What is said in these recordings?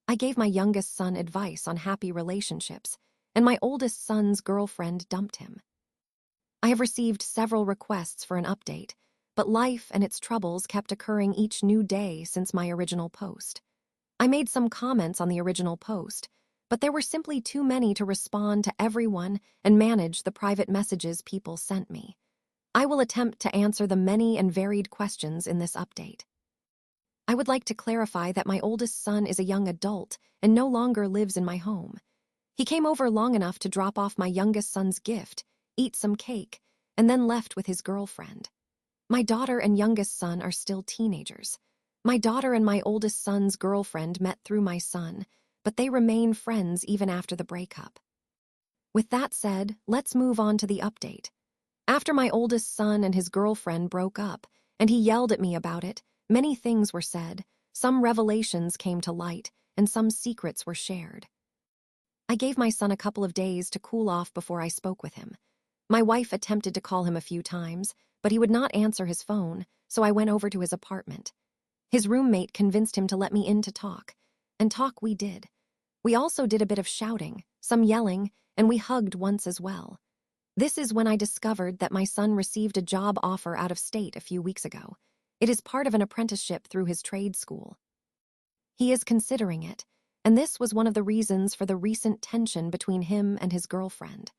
I gave my youngest son advice on happy relationships, and my oldest son's girlfriend dumped him. I have received several requests for an update, but life and its troubles kept occurring each new day since my original post. I made some comments on the original post, but there were simply too many to respond to everyone and manage the private messages people sent me. I will attempt to answer the many and varied questions in this update. I would like to clarify that my oldest son is a young adult and no longer lives in my home. He came over long enough to drop off my youngest son's gift, eat some cake, and then left with his girlfriend. My daughter and youngest son are still teenagers. My daughter and my oldest son's girlfriend met through my son, but they remain friends even after the breakup. With that said, let's move on to the update. After my oldest son and his girlfriend broke up, and he yelled at me about it, many things were said, some revelations came to light, and some secrets were shared. I gave my son a couple of days to cool off before I spoke with him. My wife attempted to call him a few times, but he would not answer his phone, so I went over to his apartment. His roommate convinced him to let me in to talk, and talk we did. We also did a bit of shouting, some yelling, and we hugged once as well. This is when I discovered that my son received a job offer out of state a few weeks ago. It is part of an apprenticeship through his trade school. He is considering it, and this was one of the reasons for the recent tension between him and his girlfriend.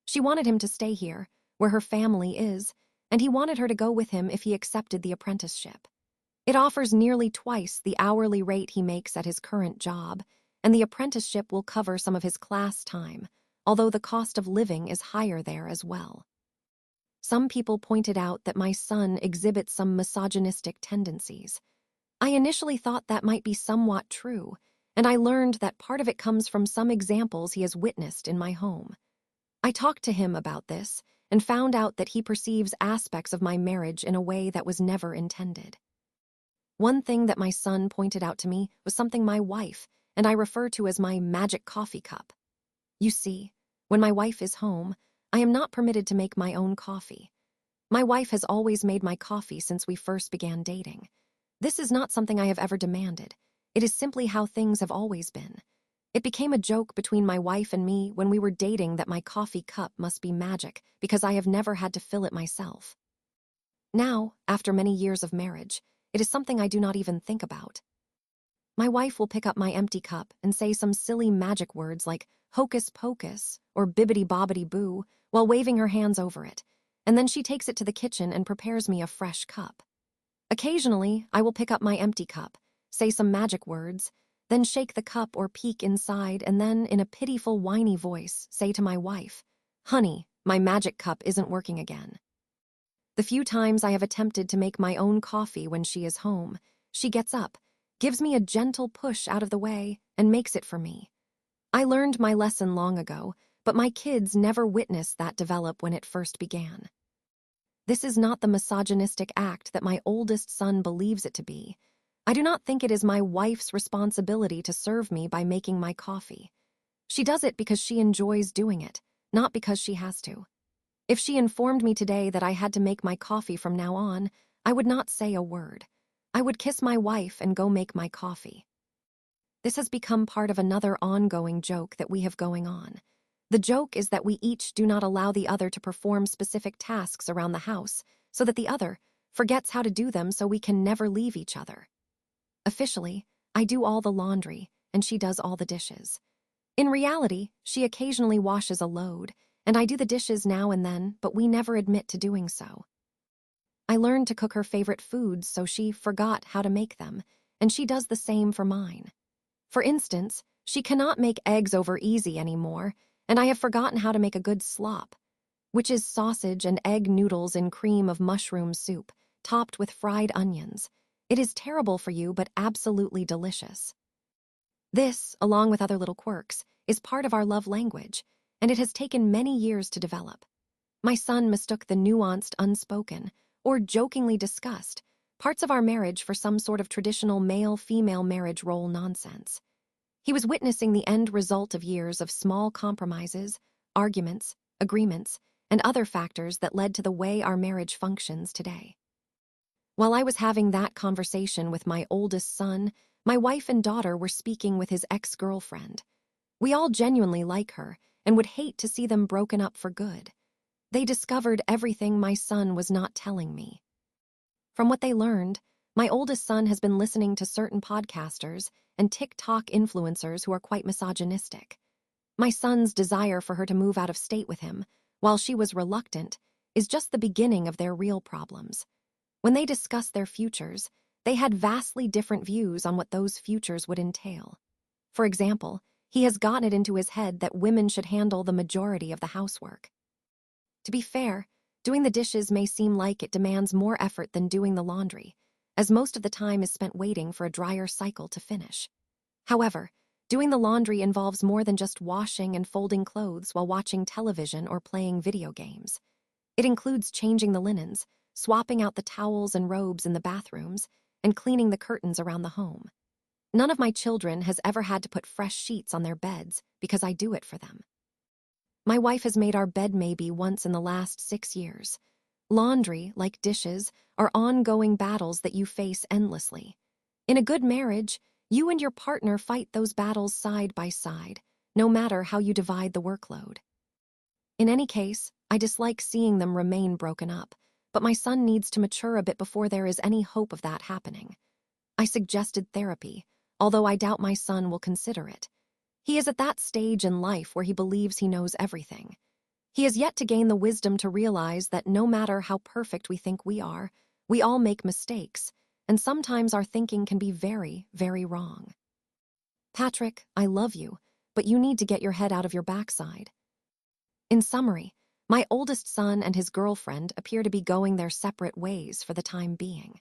She wanted him to stay here, where her family is, and he wanted her to go with him if he accepted the apprenticeship. It offers nearly twice the hourly rate he makes at his current job, and the apprenticeship will cover some of his class time, although the cost of living is higher there as well. Some people pointed out that my son exhibits some misogynistic tendencies. I initially thought that might be somewhat true, and I learned that part of it comes from some examples he has witnessed in my home. I talked to him about this and found out that he perceives aspects of my marriage in a way that was never intended. One thing that my son pointed out to me was something my wife and I refer to as my magic coffee cup. You see, when my wife is home, I am not permitted to make my own coffee. My wife has always made my coffee since we first began dating. This is not something I have ever demanded. It is simply how things have always been. It became a joke between my wife and me when we were dating that my coffee cup must be magic because I have never had to fill it myself. Now, after many years of marriage, it is something I do not even think about. My wife will pick up my empty cup and say some silly magic words like hocus pocus or bibbidi bobbidi boo while waving her hands over it, and then she takes it to the kitchen and prepares me a fresh cup. Occasionally, I will pick up my empty cup, say some magic words, then shake the cup or peek inside and then, in a pitiful, whiny voice, say to my wife, "Honey, my magic cup isn't working again." The few times I have attempted to make my own coffee when she is home, she gets up, gives me a gentle push out of the way, and makes it for me. I learned my lesson long ago, but my kids never witnessed that develop when it first began. This is not the misogynistic act that my oldest son believes it to be. I do not think it is my wife's responsibility to serve me by making my coffee. She does it because she enjoys doing it, not because she has to. If she informed me today that I had to make my coffee from now on, I would not say a word. I would kiss my wife and go make my coffee. This has become part of another ongoing joke that we have going on. The joke is that we each do not allow the other to perform specific tasks around the house, so that the other forgets how to do them so we can never leave each other. Officially, I do all the laundry, and she does all the dishes. In reality, she occasionally washes a load, and I do the dishes now and then, but we never admit to doing so. I learned to cook her favorite foods, so she forgot how to make them, and she does the same for mine. For instance, she cannot make eggs over easy anymore, and I have forgotten how to make a good slop, which is sausage and egg noodles in cream of mushroom soup, topped with fried onions. It is terrible for you, but absolutely delicious. This, along with other little quirks, is part of our love language, and it has taken many years to develop. My son mistook the nuanced, unspoken, or jokingly discussed parts of our marriage for some sort of traditional male-female marriage role nonsense. He was witnessing the end result of years of small compromises, arguments, agreements, and other factors that led to the way our marriage functions today. While I was having that conversation with my oldest son, My wife and daughter were speaking with his ex-girlfriend. We all genuinely like her and would hate to see them broken up for good. They discovered everything my son was not telling me. From what they learned, my oldest son has been listening to certain podcasters and TikTok influencers who are quite misogynistic. My son's desire for her to move out of state with him, while she was reluctant, is just the beginning of their real problems. When they discussed their futures, they had vastly different views on what those futures would entail. For example, he has gotten it into his head that women should handle the majority of the housework. To be fair, doing the dishes may seem like it demands more effort than doing the laundry, as most of the time is spent waiting for a dryer cycle to finish. However, doing the laundry involves more than just washing and folding clothes while watching television or playing video games. It includes changing the linens, swapping out the towels and robes in the bathrooms, and cleaning the curtains around the home. None of my children has ever had to put fresh sheets on their beds because I do it for them. My wife has made our bed maybe once in the last 6 years. Laundry, like dishes, are ongoing battles that you face endlessly. In a good marriage, you and your partner fight those battles side by side, no matter how you divide the workload. In any case, I dislike seeing them remain broken up, but my son needs to mature a bit before there is any hope of that happening. I suggested therapy, although I doubt my son will consider it. He is at that stage in life where he believes he knows everything. He has yet to gain the wisdom to realize that no matter how perfect we think we are, we all make mistakes, and sometimes our thinking can be very, very wrong. Patrick, I love you, but you need to get your head out of your backside. In summary, my oldest son and his girlfriend appear to be going their separate ways for the time being.